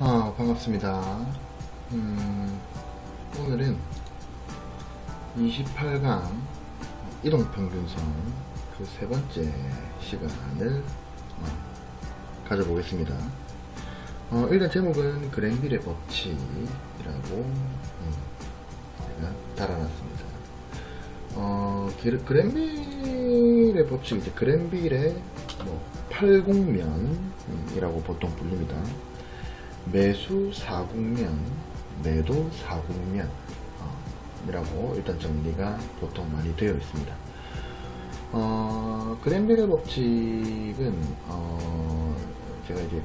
반갑습니다. 오늘은 28강 이동평균선 그 세 번째 시간을 가져보겠습니다. 일단 제목은 그랜빌의 법칙이라고 제가 달아놨습니다. 그랜빌의 법칙, 이제 그랜빌의 팔국면이라고 보통 불립니다. 매수 사국면, 매도 사국면 이라고 일단 정리가 보통 많이 되어 있습니다. 그랜빌의 법칙은 제가 이제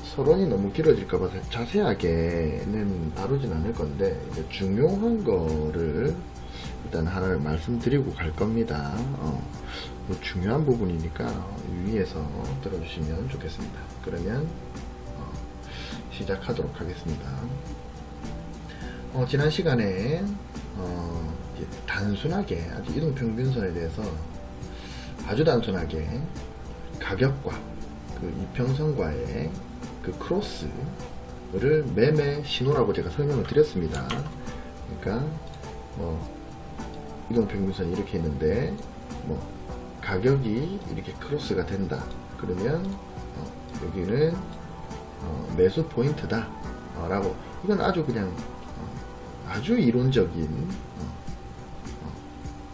서론이 너무 길어질까봐 자세하게는 다루진 않을 건데, 이제 중요한 거를 일단 하나를 말씀드리고 갈 겁니다. 중요한 부분이니까 유의해서 들어주시면 좋겠습니다. 그러면 시작하도록 하겠습니다. 지난 시간에 단순하게 아주 이동평균선에 대해서 아주 단순하게 가격과 이평선과의 크로스를 매매 신호라고 제가 설명을 드렸습니다. 그러니까 이동평균선이 이렇게 있는데 가격이 이렇게 크로스가 된다. 그러면 여기는 매수 포인트다 라고, 이건 아주 그냥 아주 이론적인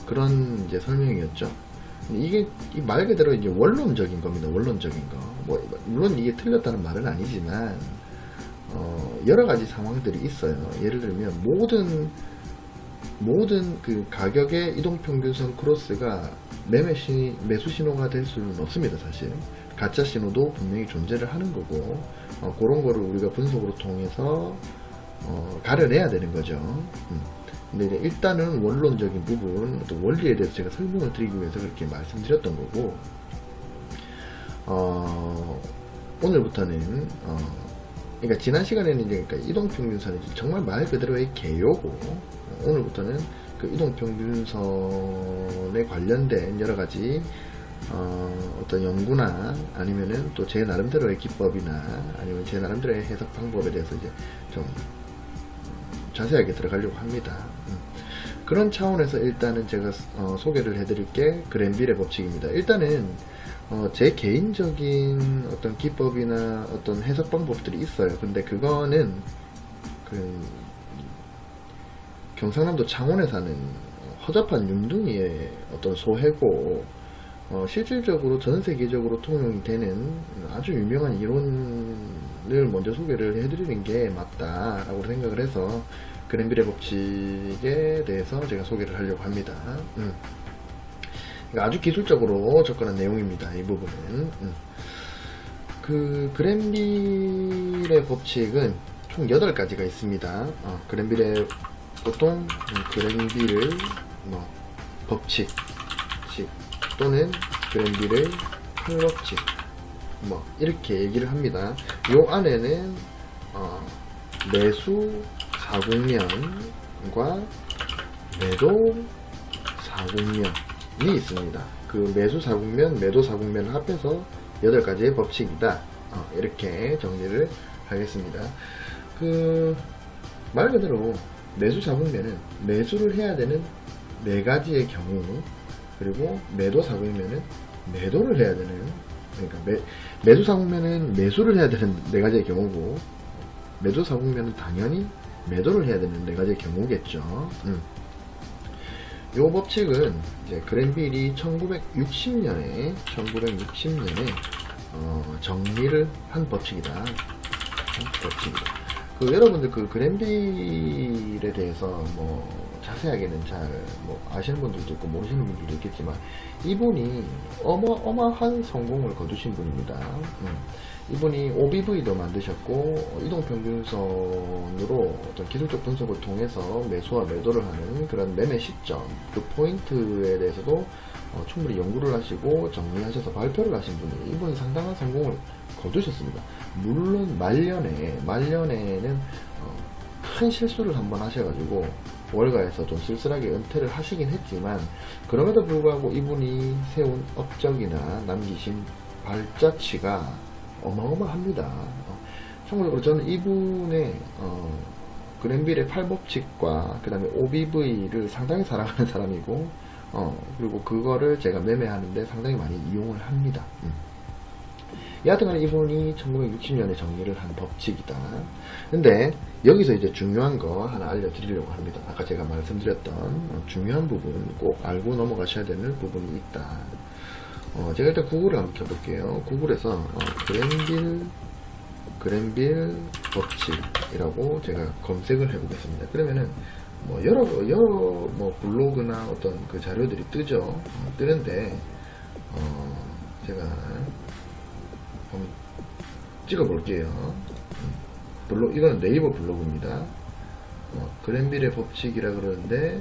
그런 이제 설명이었죠. 이게 말 그대로 이제 원론적인 겁니다. 원론적인 거. 물론 이게 틀렸다는 말은 아니지만 여러 가지 상황들이 있어요. 예를 들면 모든 그 가격의 이동평균선 크로스가 매수 신호가 될 수는 없습니다. 사실 가짜 신호도 분명히 존재를 하는 거고, 그런 거를 우리가 분석으로 통해서 가려내야 되는 거죠. 근데 이제 일단은 원론적인 부분, 또 원리에 대해서 제가 설명을 드리기 위해서 그렇게 말씀드렸던 거고, 오늘부터는 그러니까 지난 시간에는 이제 이동평균선이 정말 말 그대로의 개요고, 오늘부터는 그 이동평균선에 관련된 여러 가지 어떤 연구나 아니면은 또 제 나름대로의 기법이나 아니면 제 나름대로의 해석 방법에 대해서 이제 좀 자세하게 들어가려고 합니다. 그런 차원에서 일단은 제가 소개를 해드릴 게 그랜빌의 법칙입니다. 일단은 제 개인적인 어떤 기법이나 어떤 해석 방법들이 있어요. 근데 그거는 경상남도 창원에 사는 허접한 융둥이의 어떤 소해고, 실질적으로 전 세계적으로 통용이 되는 아주 유명한 이론을 먼저 소개를 해드리는 게 맞다라고 생각을 해서 그랜빌의 법칙에 대해서 제가 소개를 하려고 합니다. 아주 기술적으로 접근한 내용입니다. 이 부분은. 그랜빌의 법칙은 총 8가지가 있습니다. 보통 그랜빌의 법칙 또는 그랜빌의 팔법칙 이렇게 얘기를 합니다. 요 안에는 매수 사국면과 매도 사국면이 있습니다. 그 매수 사국면, 매도 사국면을 합해서 8가지의 법칙이다. 이렇게 정리를 하겠습니다. 말 그대로 매수 사국면은 매수를 해야 되는 4가지의 경우, 그리고 매도 사국면은 매도를 해야 되는, 그러니까 매수 사국면은 매수를 해야 되는 4가지의 경우고, 매도 사국면은 당연히 매도를 해야 되는 4가지의 경우겠죠. 이 법칙은 이제 그랜빌이 1960년에 정리를 한 법칙이다. 여러분들 그랜빌에 대해서 자세하게는 잘 아시는 분들도 있고 모르시는 분들도 있겠지만, 이분이 어마어마한 성공을 거두신 분입니다. 이분이 OBV도 만드셨고, 이동평균선으로 어떤 기술적 분석을 통해서 매수와 매도를 하는 그런 매매 시점, 그 포인트에 대해서도 충분히 연구를 하시고 정리하셔서 발표를 하신 분이, 이분이 상당한 성공을 거두셨습니다. 물론 말년에는 큰 실수를 한번 하셔가지고 월가에서 좀 쓸쓸하게 은퇴를 하시긴 했지만, 그럼에도 불구하고 이분이 세운 업적이나 남기신 발자취가 어마어마합니다. 참고적으로 저는 이분의 그랜빌의 팔법칙과 그 다음에 OBV를 상당히 사랑하는 사람이고 그리고 그거를 제가 매매하는데 상당히 많이 이용을 합니다. 여하튼간에 이분이 1960년에 정리를 한 법칙이다. 근데 여기서 이제 중요한 거 하나 알려드리려고 합니다. 아까 제가 말씀드렸던 중요한 부분, 꼭 알고 넘어가셔야 되는 부분이 있다. 제가 일단 구글을 한번 켜볼게요. 구글에서 그랜빌 법칙이라고 제가 검색을 해보겠습니다. 그러면은 뭐 여러 뭐 블로그나 어떤 그 자료들이 뜨죠. 뜨는데 제가 한번 찍어볼게요. 이거는 네이버 블로그입니다. 그랜빌의 법칙이라 그러는데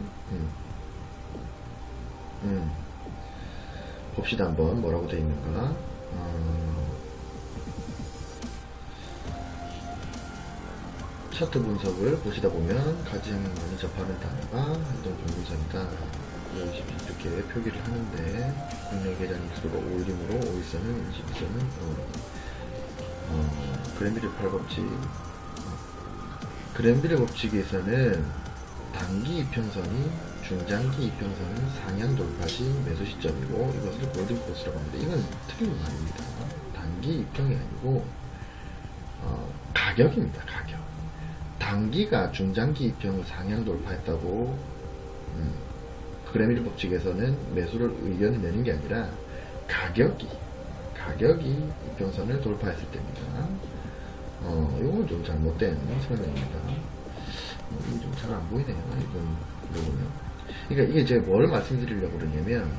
봅시다 한번 뭐라고 되어 있는가. 차트 분석을 보시다 보면 가장 많이 접하는 단어가 이동 경고선이다. 이렇게 표기를 하는데 국내 계좌일수록 5일이므로 5일선은 22선은 그랜빌의 팔법칙. 그랜빌의 법칙에서는 단기 이평선이 중장기 이평선은 상향 돌파 시 매수 시점이고 이것을 골든 코스라고 합니다. 이건 틀린 말입니다. 단기 이평이 아니고 가격입니다. 가격. 단기가 중장기 이평을 상향 돌파했다고 그랜빌 법칙에서는 매수를 의견을 내는 게 아니라 가격이 이평선을 돌파했을 때입니다. 이건 좀 잘못된 설명입니다. 이게 좀 잘 안 보이네요. 이건 보면. 그러니까 이게 제가 뭘 말씀드리려고 그러냐면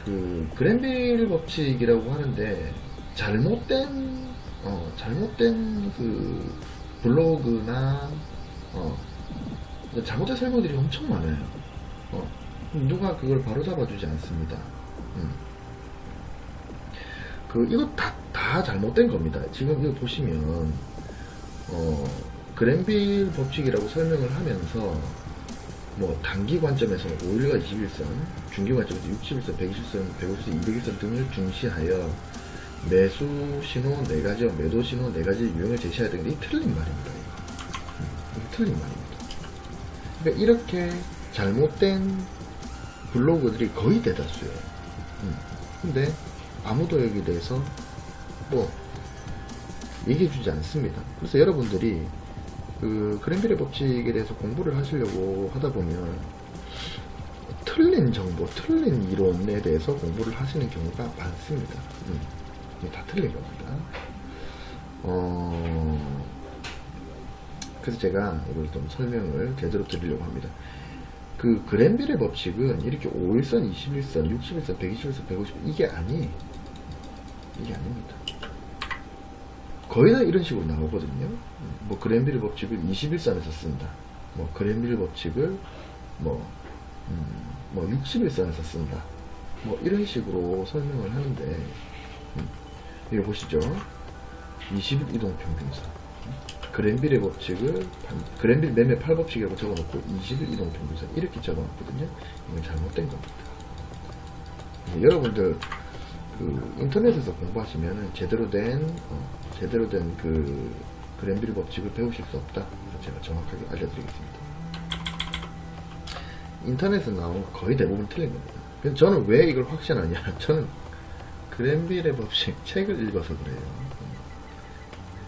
그 그랜빌 법칙이라고 하는데 잘못된 그 블로그나 잘못된 설명들이 엄청 많아요. 누가 그걸 바로 잡아주지 않습니다. 이거 다 잘못된 겁니다. 지금 이거 보시면 그랜빌 법칙이라고 설명을 하면서 뭐 단기 관점에서 5일과 21선, 중기 관점에서 60일선, 120선, 150선, 200일선 등을 중시하여 매수 신호 4가지와 매도 신호 4가지 유형을 제시해야 되는데 이 틀린 말입니다. 이거 틀린 말입니다. 그러니까 이렇게 잘못된 블로그들이 거의 대다수예요. 근데 아무도 여기에 대해서 뭐 얘기해주지 않습니다. 그래서 여러분들이 그 그랜빌의 법칙에 대해서 공부를 하시려고 하다 보면 틀린 정보, 틀린 이론에 대해서 공부를 하시는 경우가 많습니다. 다 틀린 겁니다. 그래서 제가 이걸 좀 설명을 제대로 드리려고 합니다. 그 그랜빌의 법칙은 이렇게 5일선, 21선, 60일선, 120일선, 150선 이게 아니에요. 이게 아닙니다. 거의 다 이런 식으로 나오거든요. 뭐 그랜빌 법칙을 21선에서 쓴다. 뭐 그랜빌 법칙을 뭐 60일선에서 쓴다. 뭐 이런 식으로 설명을 하는데 이거 보시죠. 20일 이동평균선. 그랜빌의 법칙을 그랜빌 매매 8법칙이라고 적어놓고 20일 이동평균선 이렇게 적어놨거든요. 이건 잘못된 겁니다. 여러분들 그 인터넷에서 공부하시면 제대로 된 그 그랜빌 법칙을 배우실 수 없다. 제가 정확하게 알려드리겠습니다. 인터넷에 나온 거 거의 대부분 틀린 겁니다. 그래서 저는 왜 이걸 확신하냐? 저는 그랜빌의 법칙 책을 읽어서 그래요.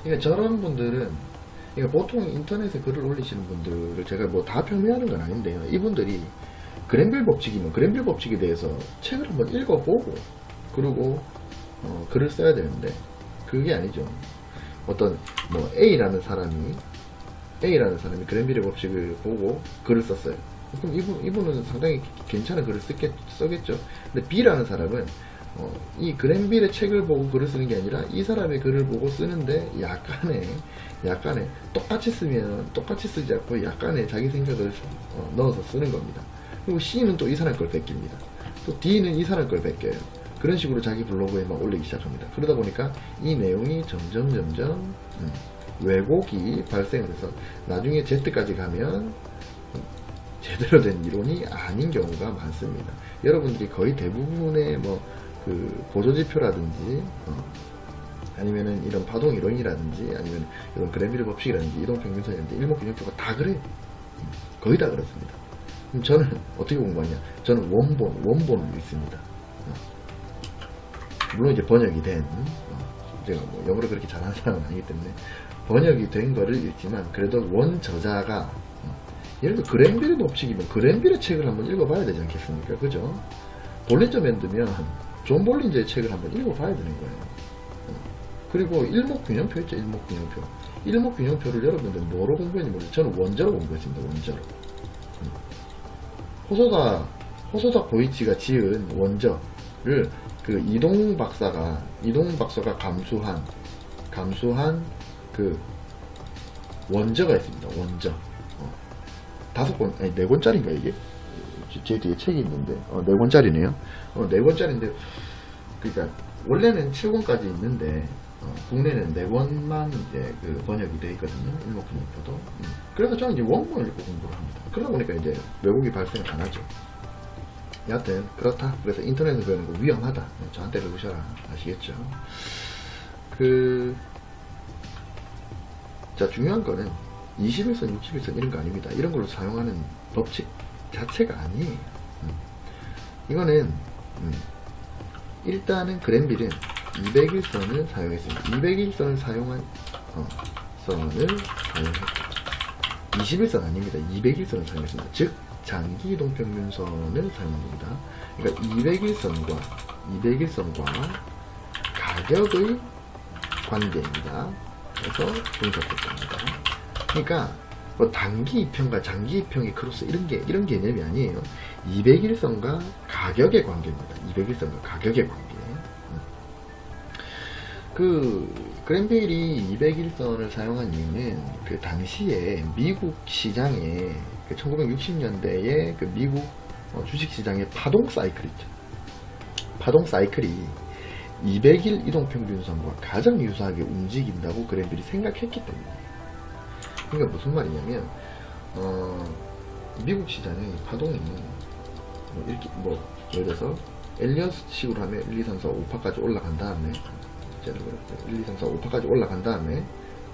그러니까 저런 분들은 그러니까 보통 인터넷에 글을 올리시는 분들을 제가 뭐 다 폄훼하는 건 아닌데요. 이분들이 그랜빌 법칙이면 그랜빌 법칙에 대해서 책을 한번 읽어보고 그리고 글을 써야 되는데 그게 아니죠. 어떤 뭐 A라는 사람이 그랜빌의 법칙을 보고 글을 썼어요. 그럼 이분은 상당히 괜찮은 글을 쓰겠죠. 근데 B라는 사람은 이 그랜빌의 책을 보고 글을 쓰는 게 아니라 이 사람의 글을 보고 쓰는데 약간의 똑같이 쓰면 똑같이 쓰지 않고 약간의 자기 생각을 넣어서 쓰는 겁니다. 그리고 C는 또 이 사람 걸 뺏깁니다. 또 D는 이 사람 걸 뺏겨요. 그런 식으로 자기 블로그에만 올리기 시작합니다. 그러다 보니까 이 내용이 점점 왜곡이 발생을 해서 나중에 Z까지 가면 제대로 된 이론이 아닌 경우가 많습니다. 여러분들이 거의 대부분의 뭐 그 보조지표라든지 아니면은 이런 파동 이론이라든지 아니면 이런 그랜비르 법칙이라든지 이동평균선이라든지 일목균형표가 다 그래요. 거의 다 그렇습니다. 그럼 저는 어떻게 공부하냐? 저는 원본을 읽습니다. 물론 이제 번역이 된 제가 뭐 영어를 그렇게 잘하는 사람은 아니기 때문에 번역이 된 거를 읽지만 그래도 원 저자가 예를 들어 그랜비르 법칙이면 그랜비르 책을 한번 읽어봐야 되지 않겠습니까? 그죠? 볼린저 밴드면 존 볼린저의 책을 한번 읽어봐야 되는 거예요. 그리고 일목균형표 있죠. 일목균형표. 일목균형표를 여러분들 뭐로 공부했는지 모르겠어요. 저는 원저로 공부했습니다. 원저로. 호소다 고이치가 지은 원저를 그 이동 박사가 감수한 그 원저가 있습니다. 원저. 5권, 아니 4권짜리인가 이게? 제 뒤에 책이 있는데 4권짜리네요. 4권짜리인데 그러니까 원래는 7권까지 있는데 국내는 4권만 이제 그 번역이 되어 있거든요. 일목균형표도. 그래서 저는 이제 원본을 읽고 공부를 합니다. 그러다 보니까 이제 왜곡이 발생을 안 하죠. 여하튼 그렇다. 그래서 인터넷에서 배우는 거 위험하다. 저한테 배우셔라. 아시겠죠? 자, 중요한 거는 21선, 61선 이런 거 아닙니다. 이런 걸로 사용하는 법칙 자체가 아니에요. 이거는 일단은 그랜빌은 201선을 사용했습니다. 201선을 사용한 선을 사용했고 21선 아닙니다. 201선을 사용했습니다. 즉 장기 이동평균선을 사용한 겁니다. 그러니까 201선과 가격의 관계입니다. 그래서 분석했습니다. 그러니까 뭐 단기 이평과 장기 이평의 크로스 이런 개념이 아니에요. 201선과 가격의 관계입니다. 201선과 가격의 관계. 그랜빌이 201선을 사용한 이유는 그 당시에 미국 시장에 1960년대에 그 미국 주식 시장의 파동 사이클 있죠. 파동 사이클이 200일 이동평균선과 가장 유사하게 움직인다고 그랜빌이 생각했기 때문에. 그러니까 무슨 말이냐면 미국 시장의 파동이 이렇게 예를 들어서 엘리엇식으로 하면 1, 2, 3, 4, 5파까지 올라간 다음에 1, 2, 3, 4, 5파까지 올라간 다음에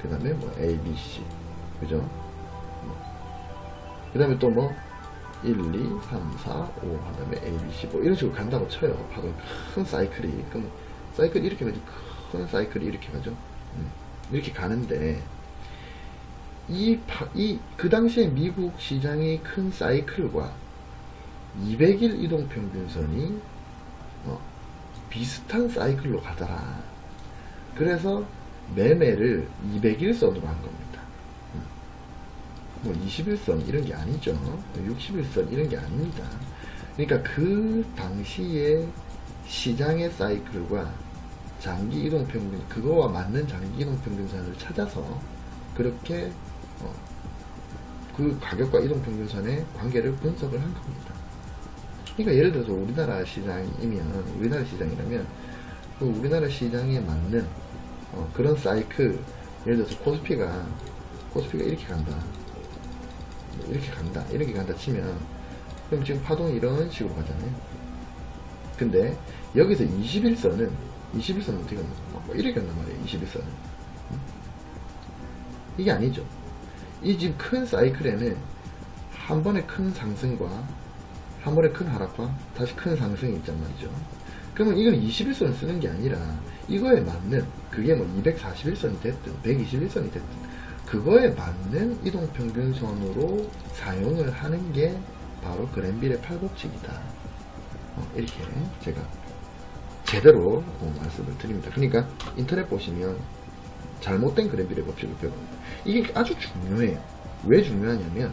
그 다음에 A, B, C 그죠? 그 다음에 또 1, 2, 3, 4, 5 한 다음에 A, B, C 이런 식으로 간다고 쳐요. 파동 큰 사이클이. 그럼 사이클이 이렇게 가지. 큰 사이클이 이렇게 가죠. 이렇게 가는데 그 당시에 미국 시장의 큰 사이클과 200일 이동평균선이 비슷한 사이클로 가더라. 그래서 매매를 200일선으로 한 겁니다. 21선 이런 게 아니죠. 60일선 이런 게 아닙니다. 그러니까 그 당시에 시장의 사이클과 장기 이동평균, 그거와 맞는 장기 이동평균선을 찾아서 그렇게 그 가격과 이동평균선의 관계를 분석을 한 겁니다. 그러니까 예를 들어서 우리나라 시장이라면 그 우리나라 시장에 맞는 그런 사이클, 예를 들어서 코스피가 이렇게 간다, 이렇게 간다 치면 그럼 지금 파동이 이런 식으로 가잖아요. 근데 여기서 21선은 어떻게 간다? 이렇게 간단 말이에요. 21선은 이게 아니죠. 이 지금 큰 사이클에는 한 번에 큰 상승과 한 번에 큰 하락과 다시 큰 상승이 있단 말이죠. 그러면 이건 21선을 쓰는 게 아니라 이거에 맞는, 그게 241선이 됐든 121선이 됐든 그거에 맞는 이동평균선으로 사용을 하는 게 바로 그랜빌의 팔법칙이다. 이렇게 제가 제대로 말씀을 드립니다. 그러니까 인터넷 보시면 잘못된 그랜빌의 법칙을 배웁니다. 이게 아주 중요해요. 왜 중요하냐면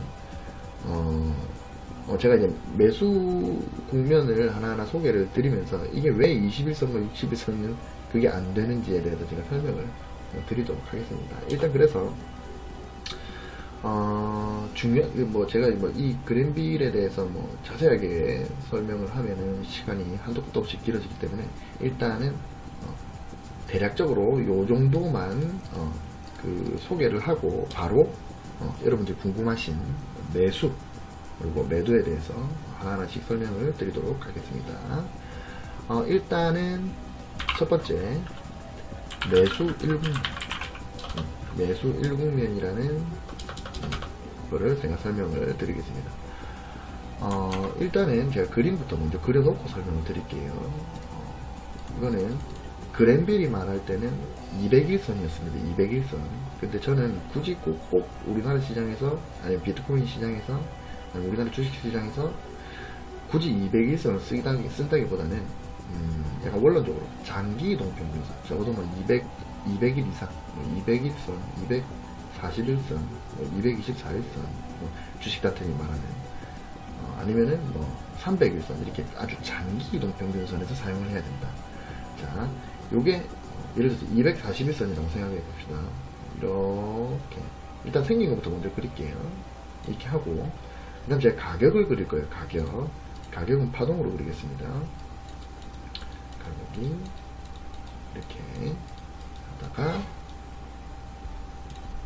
제가 이제 매수 국면을 하나하나 소개를 드리면서 이게 왜 21선과 60일선은 그게 안 되는지에 대해서 제가 설명을 드리도록 하겠습니다. 일단 그래서 제가 이 그랜빌에 대해서 자세하게 설명을 하면은 시간이 한도 끝도 없이 길어지기 때문에 일단은 대략적으로 요 정도만 그 소개를 하고 바로 여러분들이 궁금하신 매수 그리고 매도에 대해서 하나하나씩 설명을 드리도록 하겠습니다. 일단은 첫 번째 매수 1국면, 매수 1국면이라는 거를 제가 설명을 드리겠습니다. 일단은 제가 그림부터 먼저 그려놓고 설명을 드릴게요. 이거는 그랜빌이 말할 때는 201선이었습니다. 201선. 근데 저는 굳이 꼭 우리나라 시장에서, 아니 비트코인 시장에서, 아니 우리나라 주식 시장에서 굳이 201선을 쓴다기보다는 약간 원론적으로 장기 이동 평균선, 적어도 뭐 200일 이상, 200일선, 241선, 224일선, 주식 단편이 말하는, 아니면은 뭐 300일선, 이렇게 아주 장기 이동 평균선에서 사용을 해야 된다. 자, 요게 예를 들어서 241선이라고 생각해 봅시다. 이렇게 일단 생긴 것부터 먼저 그릴게요. 이렇게 하고, 그 다음 제가 가격을 그릴 거예요. 가격은 파동으로 그리겠습니다. 가격이 이렇게 하다가,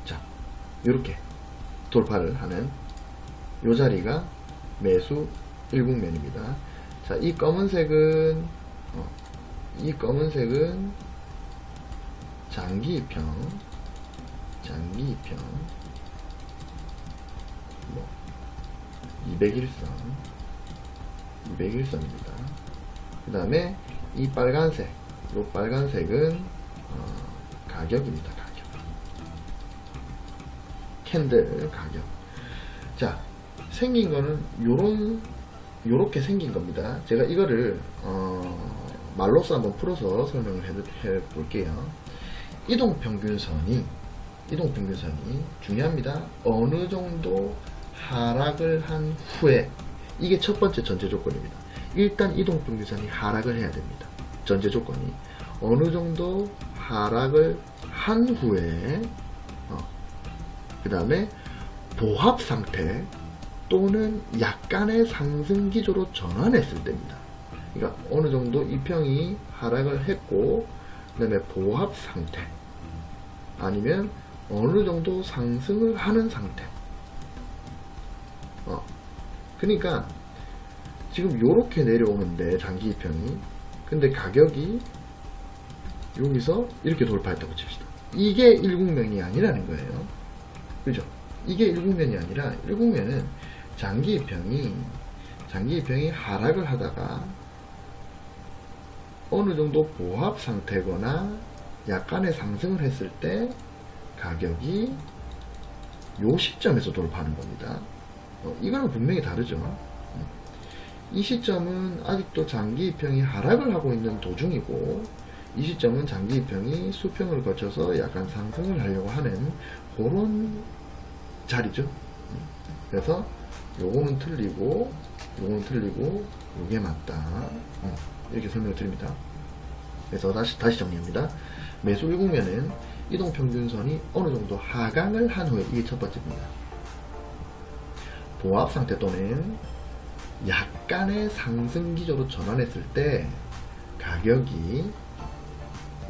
자, 이렇게 돌파를 하는 요 자리가 매수 1국면입니다. 자, 이 검은색은 장기 이평, 뭐 201선입니다. 그 다음에 이 빨간색, 요 빨간색은 가격입니다. 가격. 캔들 가격. 자, 생긴 거는 요렇게 생긴 겁니다. 제가 이거를 말로써 한번 풀어서 설명을 해 볼게요. 이동평균선이 중요합니다. 어느 정도 하락을 한 후에, 이게 첫 번째 전제 조건입니다. 일단 이동평균선이 하락을 해야 됩니다. 전제 조건이 어느 정도 하락을 한 후에, 그 다음에 보합 상태 또는 약간의 상승 기조로 전환했을 때입니다. 그러니까 어느 정도 이평이 하락을 했고, 그 다음에 보합 상태, 아니면 어느 정도 상승을 하는 상태. 그러니까 지금 요렇게 내려오는데 장기 이평이, 근데 가격이 여기서 이렇게 돌파했다고 칩시다. 이게 1국면이 아니라는 거예요. 그죠? 이게 1국면이 아니라 1국면은 장기 이평이 하락을 하다가 어느 정도 보합 상태거나 약간의 상승을 했을 때 가격이 요 시점에서 돌파하는 겁니다. 이거는 분명히 다르죠. 이 시점은 아직도 장기 이평이 하락을 하고 있는 도중이고, 이 시점은 장기 이평이 수평을 거쳐서 약간 상승을 하려고 하는 그런 자리죠. 그래서 요거는 틀리고 요게 맞다. 이렇게 설명을 드립니다. 그래서 다시 정리합니다. 매수 1국면은 이동평균선이 어느 정도 하강을 한 후에, 이게 첫 번째입니다. 보합 상태 또는 약간의 상승 기조로 전환했을 때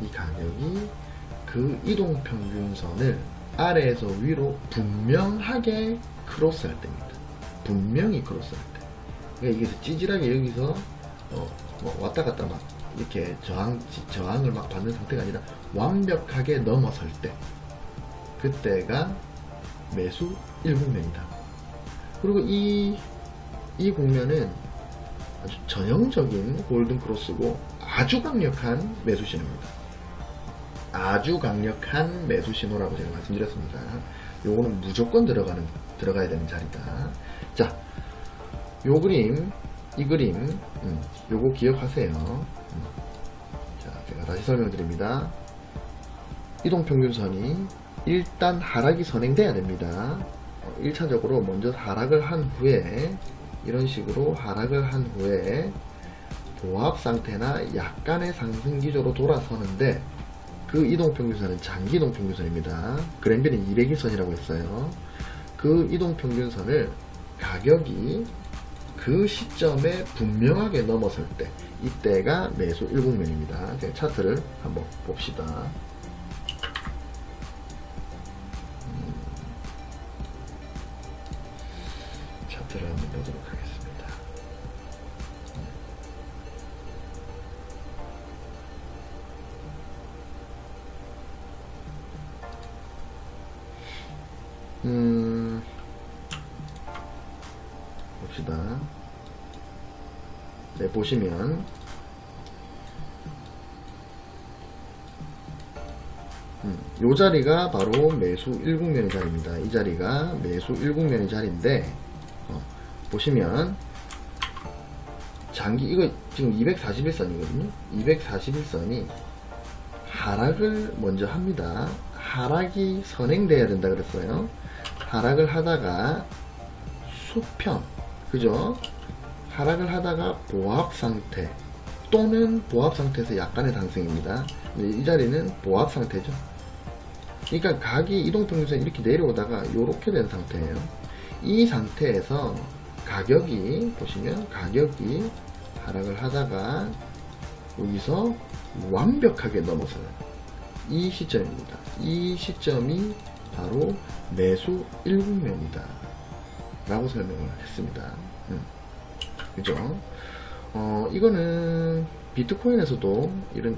이 가격이 그 이동평균선을 아래에서 위로 분명하게 크로스할 때입니다. 분명히 크로스할 때. 그러니까 이게 찌질하게 여기서 뭐 왔다 갔다 막 이렇게 저항을 막 받는 상태가 아니라 완벽하게 넘어설 때, 그때가 매수 1국면이다. 그리고 이 국면은 아주 전형적인 골든 크로스고 아주 강력한 매수 신호입니다. 아주 강력한 매수 신호라고 제가 말씀드렸습니다. 요거는 무조건 들어가야 되는 자리다. 자, 이 그림, 요거 기억하세요. 자, 제가 다시 설명드립니다. 이동평균선이 일단 하락이 선행돼야 됩니다. 1차적으로 먼저 하락을 한 후에, 이런 식으로 하락을 한 후에 보합 상태나 약간의 상승 기조로 돌아서는데, 그 이동평균선은 장기 이동평균선입니다. 그랜빌은 200일선이라고 했어요. 그 이동평균선을 가격이 그 시점에 분명하게 넘어설 때, 이때가 매수 1국면입니다. 제가 차트를 한번 봅시다. 차트를 한번 보도록 하겠습니다. 봅시다. 네, 보시면 요 자리가 바로 매수 1국면의 자리입니다. 이 자리가 매수 1국면의 자리인데 보시면 장기 이거 지금 241선이거든요. 241선이 하락을 먼저 합니다. 하락이 선행돼야 된다 그랬어요. 하락을 하다가 수평, 그죠? 하락을 하다가 보합 상태 또는 보합 상태에서 약간의 상승입니다. 이 자리는 보합 상태죠. 그러니까 각이 이동평균선이 이렇게 내려오다가 이렇게 된 상태예요. 이 상태에서 가격이 보시면 가격이 하락을 하다가 여기서 완벽하게 넘어서요. 이 시점입니다. 이 시점이 바로 매수 1국면이다 라고 설명을 했습니다. 그죠? 이거는 비트코인에서도 이런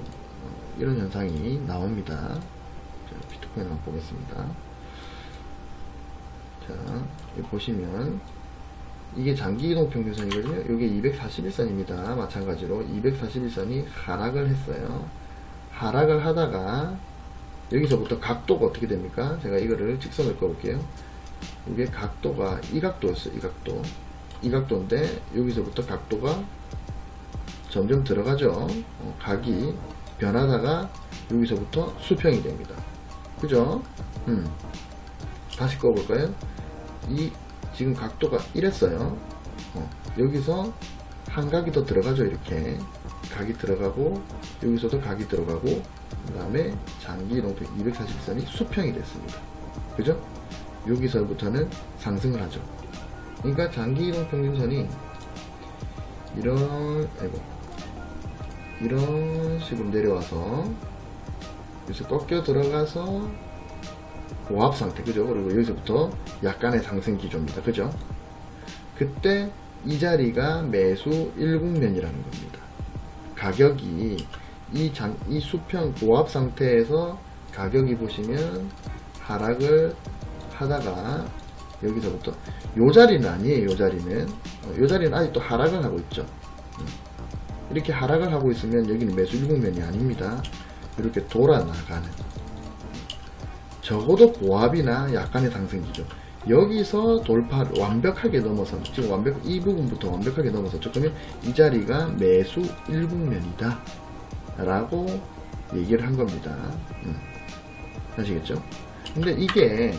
현상이 나옵니다. 자, 비트코인 한번 보겠습니다. 자, 여기 보시면 이게 장기 이동 평균선이거든요. 이게 241선입니다. 마찬가지로 241선이 하락을 했어요. 하락을 하다가 여기서부터 각도가 어떻게 됩니까? 제가 이거를 직선을 꺼볼게요. 이게 각도가 이 각도였어요. 이 각도인데 여기서부터 각도가 점점 들어가죠. 각이 변하다가 여기서부터 수평이 됩니다. 그죠? 다시 꺼볼까요? 이 지금 각도가 이랬어요. 여기서 한 각이 더 들어가죠. 이렇게 각이 들어가고 여기서도 각이 들어가고 그 다음에 장기 이동평 241선이 수평이 됐습니다. 그죠? 여기서부터는 상승을 하죠. 그러니까 장기 이동평균선이 이런 식으로 내려와서 여기서 꺾여 들어가서 보합 상태, 그죠? 그리고 여기서부터 약간의 상승 기조입니다. 그죠? 그때 이 자리가 매수 1국면이라는 겁니다. 가격이 이 수평 보합 상태에서 가격이 보시면 하락을 하다가 여기서부터 요 자리는 아니에요. 요 자리는 아직도 하락을 하고 있죠. 이렇게 하락을 하고 있으면 여기는 매수 1국면이 아닙니다. 이렇게 돌아 나가는, 적어도 보합이나 약간의 상승기죠. 여기서 돌파를 완벽하게 넘어서 지금 이 부분부터 완벽하게 넘어섰죠. 그러면 이 자리가 매수 1국면이다 라고 얘기를 한 겁니다. 아시겠죠? 근데 이게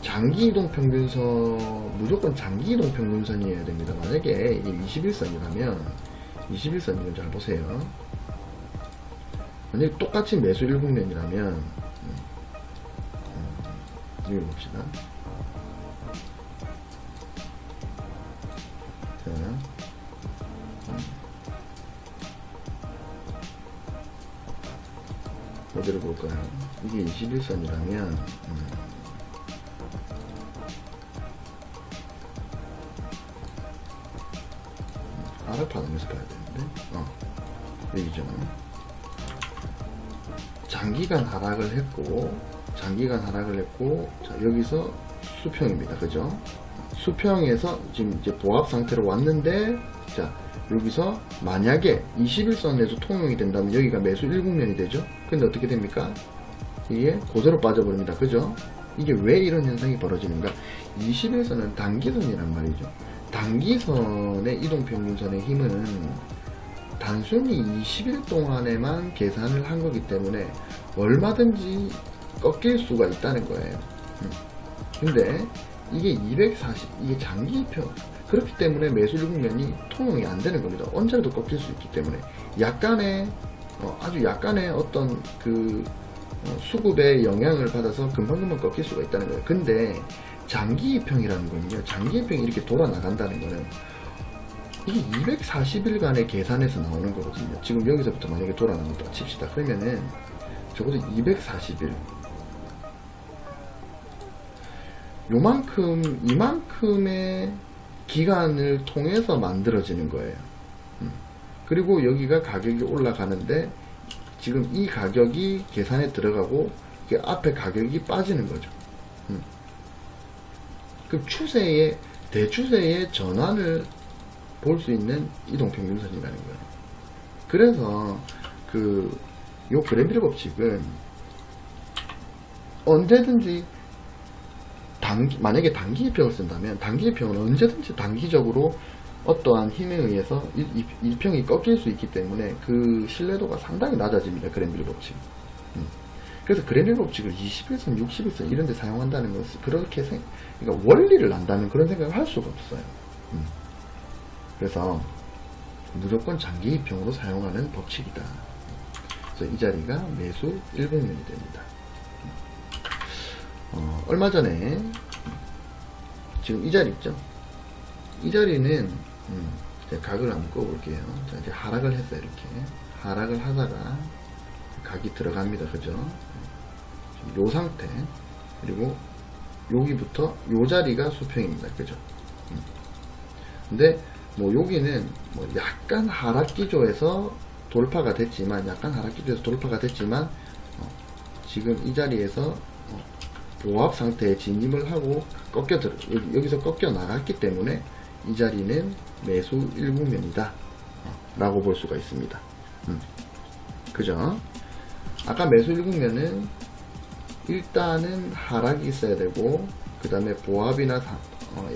장기이동 평균선, 무조건 장기이동 평균선이어야 됩니다. 만약에 이게 21선이라면 21선이면 잘 보세요. 만약에 똑같이 매수 1국면이라면 여기 봅시다. 자, 어디를 볼까요? 이게 21선이라면 하락하면서 봐야 되는데 여기죠. 장기간 하락을 했고 자, 여기서 수평입니다. 그죠? 수평에서 지금 이제 보합 상태로 왔는데, 자, 여기서 만약에 21선에서 통용이 된다면 여기가 매수 1국면이 되죠? 근데 어떻게 됩니까? 이게 그대로 빠져버립니다. 그죠? 이게 왜 이런 현상이 벌어지는가? 21선은 단기선이란 말이죠. 단기선의 이동평균선의 힘은 단순히 20일 동안에만 계산을 한 거기 때문에 얼마든지 꺾일 수가 있다는 거예요. 근데 이게 이게 장기평, 그렇기 때문에 매수 1국면이 통용이 안 되는 겁니다. 언제라도 꺾일 수 있기 때문에 약간의 아주 약간의 어떤 그 수급의 영향을 받아서 금방금방 꺾일 수가 있다는 거예요. 근데 장기평이라는 거는요, 장기평이 이렇게 돌아 나간다는 거는 이게 240일간의 계산에서 나오는 거거든요. 지금 여기서부터 만약에 돌아 나온다 칩시다. 그러면은 적어도 240일, 이만큼의 기간을 통해서 만들어지는 거예요. 그리고 여기가 가격이 올라가는데 지금 이 가격이 계산에 들어가고 앞에 가격이 빠지는 거죠. 그 대추세의 전환을 볼 수 있는 이동평균선이라는 거예요. 그래서 요 그랜빌 법칙은 언제든지 만약에 단기일평을 쓴다면 단기일평은 언제든지 단기적으로 어떠한 힘에 의해서 일평이 꺾일 수 있기 때문에 그 신뢰도가 상당히 낮아집니다. 그랜빌 법칙. 그래서 그랜빌 법칙을 21선, 61선 이런 데 사용한다는 것은 그렇게 그러니까 원리를 안다는 그런 생각을 할 수가 없어요. 그래서 무조건 장기일평으로 사용하는 법칙이다. 그래서 이 자리가 매수 1국면이 됩니다. 얼마 전에 지금 이 자리 있죠? 이 자리는 제가 각을 한번 꺼볼게요. 자, 이제 하락을 했어요. 이렇게 하락을 하다가 각이 들어갑니다. 그죠? 요 상태, 그리고 여기부터 요 자리가 수평입니다. 그죠? 근데 뭐 여기는 뭐 약간 하락 기조에서 돌파가 됐지만 지금 이 자리에서 보합 상태에 진입을 하고 여기서 꺾여 나갔기 때문에 이 자리는 매수 1국면이다 라고 볼 수가 있습니다. 그죠? 아까 매수 1국면은 일단은 하락이 있어야 되고, 그 다음에 보합이나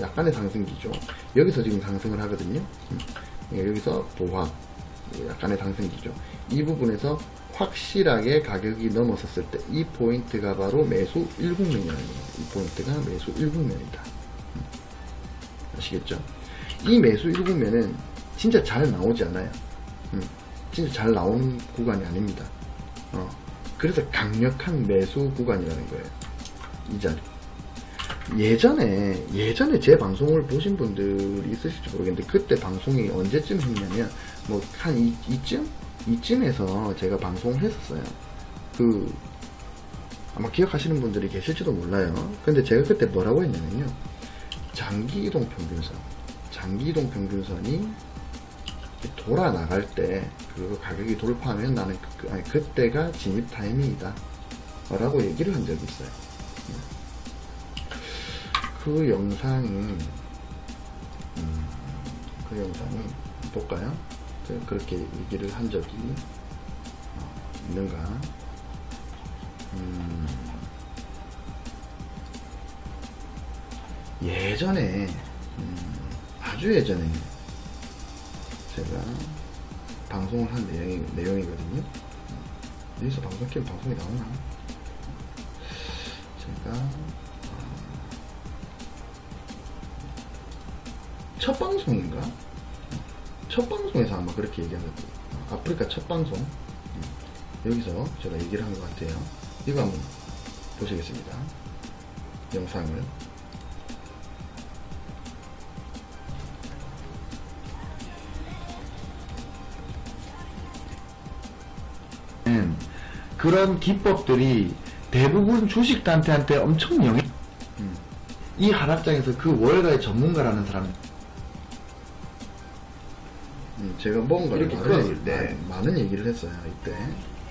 약간의 상승기죠. 여기서 지금 상승을 하거든요. 여기서 보합, 약간의 상승기죠. 이 부분에서 확실하게 가격이 넘어섰을 때 이 포인트가 바로 매수 1국면이라는 거예요. 이 포인트가 매수 1국면이다. 아시겠죠? 이 매수 1국면은 진짜 잘 나오지 않아요. 진짜 잘 나오는 구간이 아닙니다. 그래서 강력한 매수 구간이라는 거예요. 이 자리. 예전에 제 방송을 보신 분들이 있으실지 모르겠는데, 그때 방송이 언제쯤 했냐면, 뭐, 한 이쯤에서 제가 방송을 했었어요. 아마 기억하시는 분들이 계실지도 몰라요. 근데 제가 그때 뭐라고 했냐면요. 장기 이동 평균선이 돌아 나갈 때, 그 가격이 돌파하면 나는 그때가 진입 타이밍이다 라고 얘기를 한 적이 있어요. 그 영상이 볼까요? 그렇게 얘기를 한 적이 있는가? 예전에, 아주 예전에 제가 방송을 한 내용이거든요. 여기서 방송이 나오나? 제가 첫 방송인가? 첫 방송에서 아마 그렇게 얘기한 것 같아요. 아프리카 첫 방송. 여기서 제가 얘기를 한 것 같아요. 이거 한번 보시겠습니다. 영상을. 그런 기법들이 대부분 주식단체한테 엄청 이 하락장에서 그 월가의 전문가라는 사람, 제가 뭔가 이렇게 많은 얘기를 했어요 이때.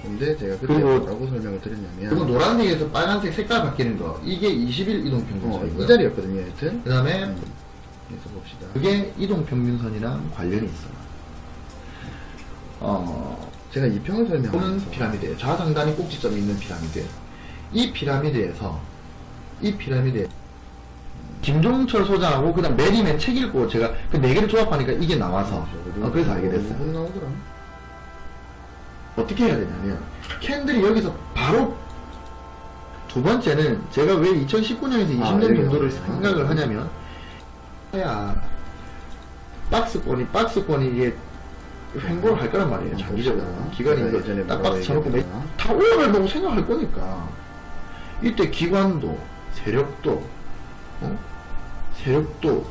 근데 제가 그때 뭐라고 설명을 드렸냐면, 그리고 노란색에서 빨간색 색깔 바뀌는 거, 이게 20일 이동평균선 이 자리였거든요. 하여튼 그 다음에 여기서 봅시다. 그게 이동평균선이랑 관련이 있어요. 제가 이 평을 설명하는 피라미드예요. 좌상단이 꼭지점이 있는 피라미드. 이 피라미드에 김종철 소장하고 그다음 메리맨 책 읽고 제가 그 네 개를 조합하니까 이게 나와서 그래서 알게 됐어요. 나오더라. 어떻게 해야 되냐면, 캔들이 여기서 바로, 두 번째는 제가 왜 2019년에서 20년 정도를 생각을 하냐면, 박스권이 이게 횡보를 할 거란 말이에요. 장기적으로. 기관이 이거 전에 딱 박스 쳐놓고 다 올라간다고 생각할 거니까. 이때 기관도, 세력도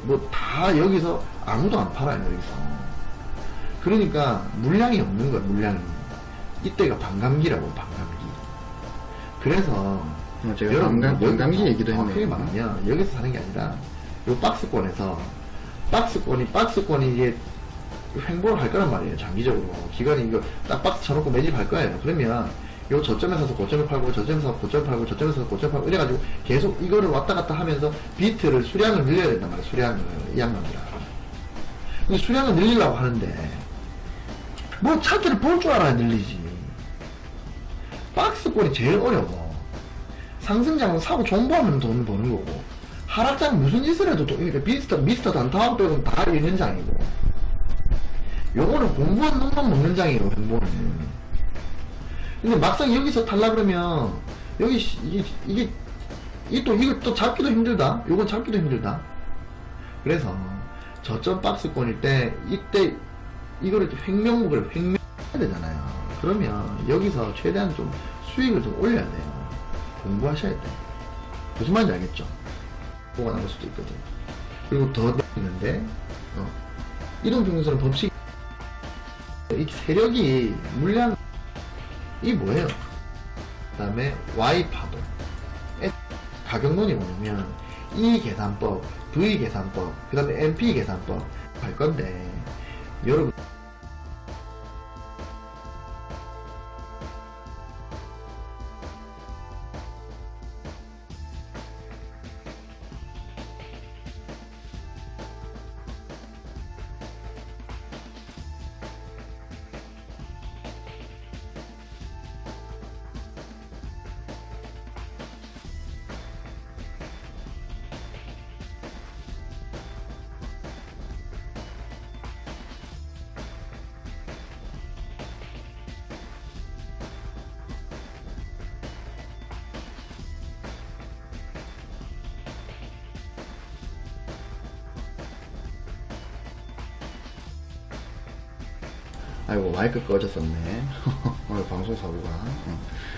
뭐 다 여기서 아무도 안 팔아요. 여기서. 그러니까 물량이 없는 거예요. 물량이. 이때가 반감기라고. 반감기. 그래서 제가 반감기 얘기도 했네요. 크게 말하면 여기서 사는 게 아니라 요 박스권이 이게 횡보를 할 거란 말이에요. 장기적으로. 기관이 이거 딱 박스 쳐놓고 매집할 거예요. 그러면 요 저점에 사서 고점을 팔고, 저점에 사서 고점을 팔고, 저점에 사서 고점을 팔고, 이래가지고 계속 이거를 왔다 갔다 하면서 비트를, 수량을 늘려야 된단 말이야, 수량을. 이 양반들아. 근데 수량을 늘리려고 하는데, 뭐 차트를 볼 줄 알아야 늘리지. 박스권이 제일 어려워. 상승장은 사고 존버하면 돈 버는 거고, 하락장 무슨 짓을 해도 또, 그러니까 미스터 단타운 빼고는 다 잃는 장이고, 요거는 공부한 놈만 먹는 장이에요, 공부는. 근데 막상 여기서 탈라 그러면, 여기, 이걸 또 잡기도 힘들다? 요건 잡기도 힘들다? 그래서, 저점 박스권일 때, 이때, 이거를 횡명목을 횡명해야 되잖아요. 그러면, 여기서 최대한 좀 수익을 좀 올려야 돼요. 공부하셔야 돼. 무슨 말인지 알겠죠? 뭐가 나올 수도 있거든. 그리고 더 있는데, 이동평균선은 법칙, 이 세력이, 물량, 이 뭐예요? 그 다음에 Y파도. 가격론이 뭐냐면, E 계산법, V 계산법, 그 다음에 MP 계산법 할 건데, 여러분, 아이고 마이크 꺼졌었네. 오늘 방송 사고가.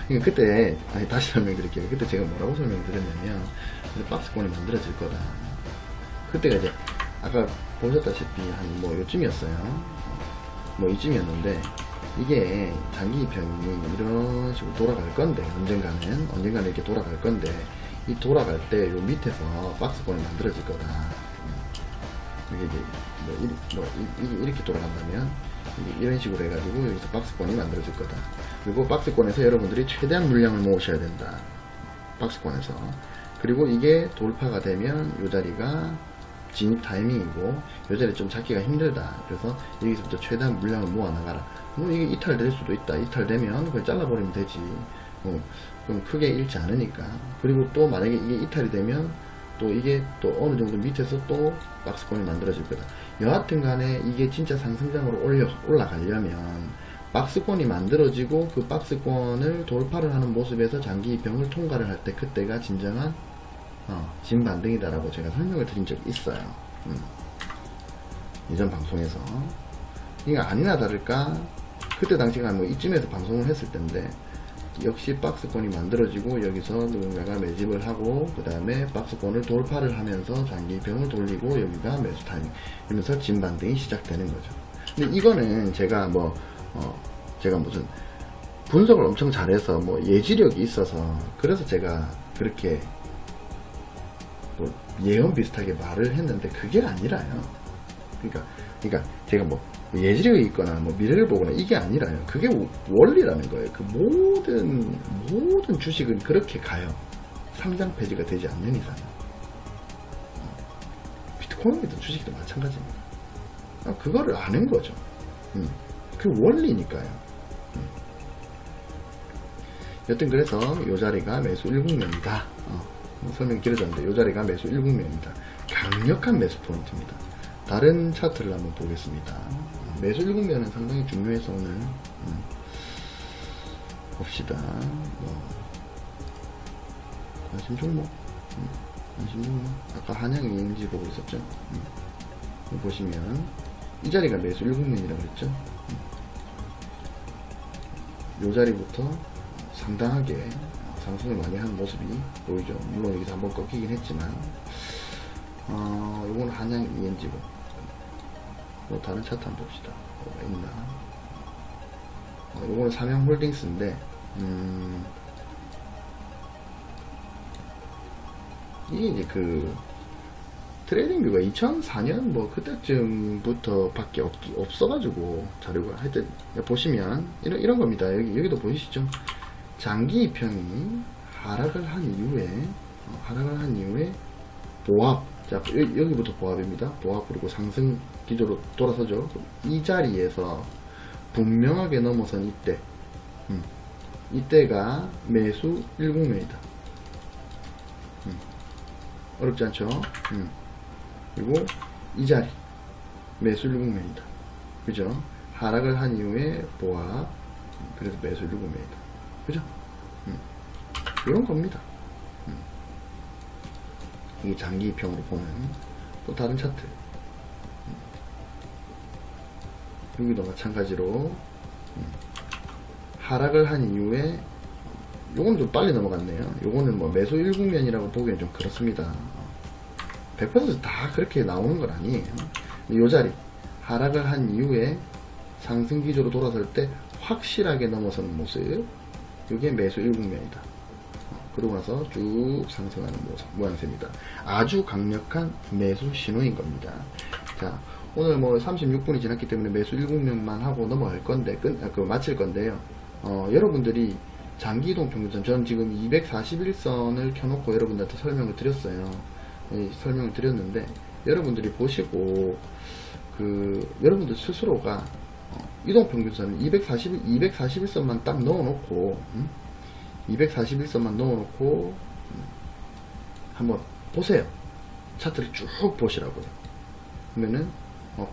그러니까 그때 다시 설명드릴게요. 그때 제가 뭐라고 설명드렸냐면 박스권이 만들어질 거다. 그때가 이제 아까 보셨다시피 한 뭐 요쯤이었어요. 뭐 이쯤이었는데 이게 장기 입형이 이런 식으로 돌아갈 건데 언젠가는 이렇게 돌아갈 건데 이 돌아갈 때 요 밑에서 박스권이 만들어질 거다. 이게 이제 이게 이렇게 돌아간다면 이런 식으로 해가지고 여기서 박스권이 만들어질 거다. 그리고 박스권에서 여러분들이 최대한 물량을 모으셔야 된다. 박스권에서. 그리고 이게 돌파가 되면 이 자리가 진입 타이밍이고 이 자리 좀 잡기가 힘들다. 그래서 여기서부터 최대한 물량을 모아 나가라. 그럼 이게 이탈될 수도 있다. 이탈되면 그냥 잘라버리면 되지. 그럼 크게 잃지 않으니까. 그리고 또 만약에 이게 이탈이 되면 또 이게 또 어느 정도 밑에서 또 박스권이 만들어질 거다. 여하튼 간에 이게 진짜 상승장으로 올라가려면 박스권이 만들어지고 그 박스권을 돌파를 하는 모습에서 장기 입형을 통과를 할 때 그때가 진정한 진반등이다라고 제가 설명을 드린 적이 있어요. 이전 방송에서. 이게 아니나 다를까 그때 당시가 뭐 이쯤에서 방송을 했을 텐데 역시 박스권이 만들어지고 여기서 누군가가 매집을 하고 그 다음에 박스권을 돌파를 하면서 장기병을 돌리고 여기가 매수 타이밍 이러면서 진반등이 시작되는 거죠. 근데 이거는 제가 제가 무슨 분석을 엄청 잘해서 뭐 예지력이 있어서 그래서 제가 그렇게 뭐 예언 비슷하게 말을 했는데 그게 아니라요. 그러니까 제가 뭐 예지력이 있거나 뭐 미래를 보거나 이게 아니라요. 그게 원리라는 거예요. 그 모든 주식은 그렇게 가요. 상장 폐지가 되지 않는 이상. 비트코인이든 주식이든 마찬가지입니다. 그거를 아는 거죠. 그 원리니까요. 여튼 그래서 요 자리가 매수 1국면이다. 설명이 길어졌는데 요 자리가 매수 1국면이다. 강력한 매수 포인트입니다. 다른 차트를 한번 보겠습니다. 매수 1국면은 상당히 중요해서 오늘 봅시다. 관심 종목, 아까 한양이인지 보고 있었죠. 보시면 이 자리가 매수 1국면이라고 했죠. 이 자리부터 상당하게 상승을 많이 하는 모습이 보이죠. 물론 여기서 한번 꺾이긴 했지만 이건 한양 ENG고 뭐 다른 차트 한번 봅시다. 뭐가 있나. 이거는 삼양홀딩스인데 이게 이제 그 트레이딩뷰가 2004년 뭐 그때쯤부터 밖에 없어가지고 자료가 하여튼 보시면 이런 겁니다. 여기도 보이시죠? 장기 이평이 하락을 한 이후에 보합, 자 여기부터 보합입니다. 보합 그리고 상승 기조로 돌아서죠. 이 자리에서 분명하게 넘어선 이때, 이때가 매수 1국면이다. 어렵지 않죠? 그리고 이 자리 매수 1국면이다. 그죠? 하락을 한 이후에 보합, 그래서 매수 1국면이다. 그죠? 이런 겁니다. 이게 장기평으로 보면 또 다른 차트, 여기도 마찬가지로 하락을 한 이후에 요거는 좀 빨리 넘어갔네요. 요거는 뭐 매수 1국면이라고 보기엔 좀 그렇습니다. 100%다 그렇게 나오는 건 아니에요. 요 자리 하락을 한 이후에 상승 기조로 돌아설 때 확실하게 넘어서는 모습, 이게 매수 1국면이다. 그러고 나서 쭉 상승하는 모양새입니다. 아주 강력한 매수 신호인 겁니다. 자, 오늘 뭐 36분이 지났기 때문에 매수 1국면만 하고 넘어갈 건데, 마칠 건데요. 여러분들이 장기이동 평균선, 전 지금 241선을 켜놓고 여러분들한테 설명을 드렸어요. 설명을 드렸는데, 여러분들이 보시고, 여러분들 스스로가 이동평균선을 241선만 딱 넣어놓고, 241선만 넣어놓고 한번 보세요. 차트를 쭉 보시라고요. 그러면은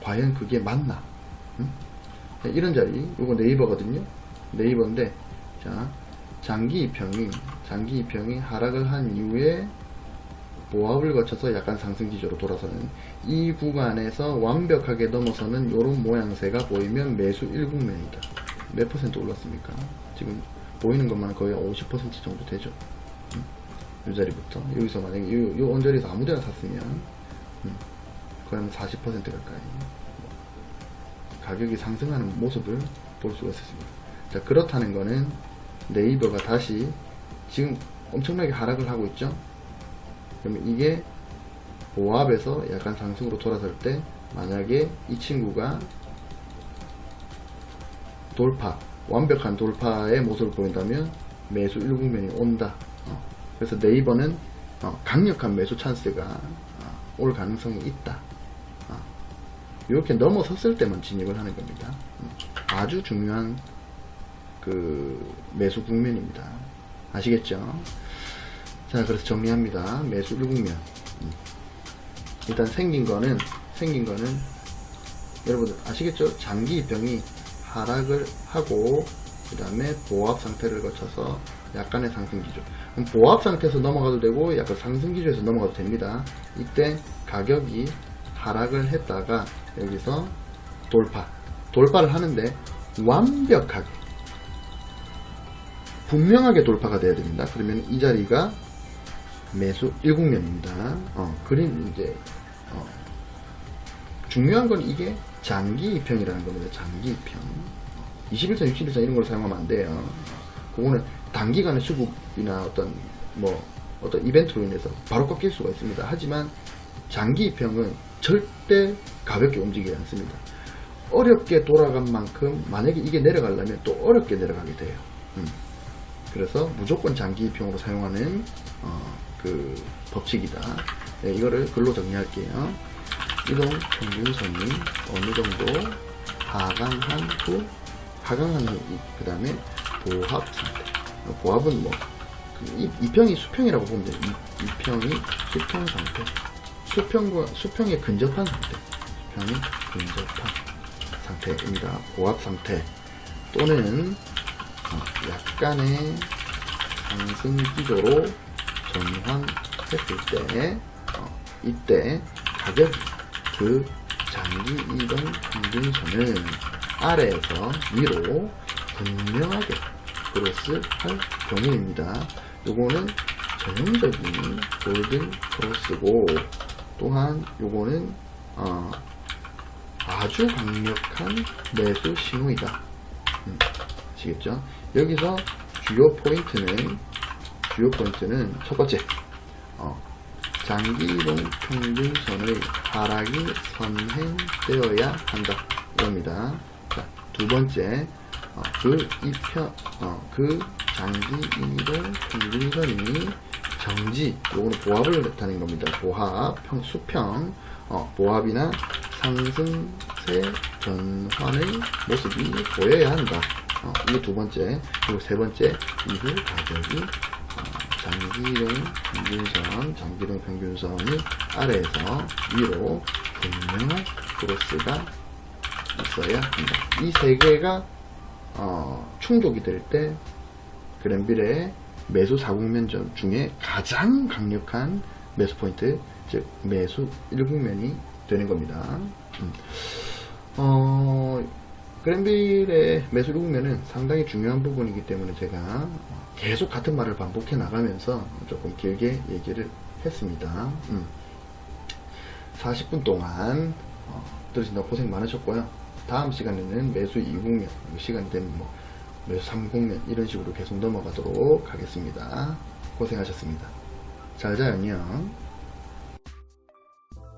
과연 그게 맞나? 이런 자리, 이거 네이버거든요. 네이버인데, 자, 장기 이평이 하락을 한 이후에 보합을 거쳐서 약간 상승 기조로 돌아서는 이 구간에서 완벽하게 넘어서는 이런 모양새가 보이면 매수 1국면이다. 몇 퍼센트 올랐습니까? 지금 보이는 것만 거의 50% 정도 되죠. 이 자리부터 여기서 만약에 이 언저리에서 아무데나 샀으면 거의 40% 가까이 가격이 상승하는 모습을 볼 수가 있었습니다. 자, 그렇다는 거는 네이버가 다시 지금 엄청나게 하락을 하고 있죠. 그러면 이게 보합에서 약간 상승으로 돌아설 때 만약에 이 친구가 돌파, 완벽한 돌파의 모습을 보인다면 매수 1국면이 온다. 그래서 네이버는 강력한 매수 찬스가 올 가능성이 있다. 이렇게 넘어섰을 때만 진입을 하는 겁니다. 아주 중요한 매수 국면입니다. 아시겠죠? 자, 그래서 정리합니다. 매수 1국면. 일단 생긴 거는 여러분들 아시겠죠? 장기 이평이 하락을 하고 그 다음에 보합 상태를 거쳐서 약간의 상승 기조. 그럼 보합 상태에서 넘어가도 되고 약간 상승 기조에서 넘어가도 됩니다. 이때 가격이 하락을 했다가 여기서 돌파를 하는데 완벽하게 분명하게 돌파가 돼야 됩니다. 그러면 이 자리가 매수 1국면입니다. 그림 이제 중요한 건 이게 장기 이평이라는 겁니다. 장기 이평. 21선, 61선 이런 걸 사용하면 안 돼요. 그거는 단기간의 수급이나 어떤 이벤트로 인해서 바로 꺾일 수가 있습니다. 하지만 장기 이평은 절대 가볍게 움직이지 않습니다. 어렵게 돌아간 만큼 만약에 이게 내려가려면 또 어렵게 내려가게 돼요. 그래서 무조건 장기 이평으로 사용하는 법칙이다. 네, 이거를 글로 정리할게요. 이동 평균선이 어느 정도 하강한 후, 그 다음에 보합 상태. 보합은 이평이 수평이라고 보면 돼요. 이평이 수평 상태. 수평에 근접한 상태. 수평에 근접한 상태입니다. 보합 상태. 또는 약간의 상승 기조로 전환했을 때, 이때 가격이 장기 이동 평균선을 아래에서 위로 분명하게 크로스할 경우입니다. 요거는 전형적인 골든 크로스고, 또한 요거는 아주 강력한 매수 신호이다. 아시겠죠? 여기서 주요 포인트는 첫 번째, 장기 이동 평균선의 하락이 선행되어야 한다. 이겁니다. 자, 두 번째, 장기 이동 평균선이 정지, 요거는 보합을 나타내는 겁니다. 보합, 수평, 보합이나 상승세 전환의 모습이 보여야 한다. 이게 두 번째. 그리고 세 번째, 이후 가격이 장기이동 평균선, 장기이동 평균선이 아래에서 위로 분명한 크로스가 있어야 한다. 이 세 개가 충족이 될 때 그랜빌의 매수 4국면 중에 가장 강력한 매수 포인트, 즉 매수 1국면이 되는 겁니다. 그랜빌의 매수 1국면은 상당히 중요한 부분이기 때문에 제가 계속 같은 말을 반복해 나가면서 조금 길게 얘기를 했습니다. 40분 동안 들으신다고 고생 많으셨고요. 다음 시간에는 매수 2국면, 시간이 되면 매수 3국면 이런 식으로 계속 넘어가도록 하겠습니다. 고생하셨습니다. 잘 자요. 안녕.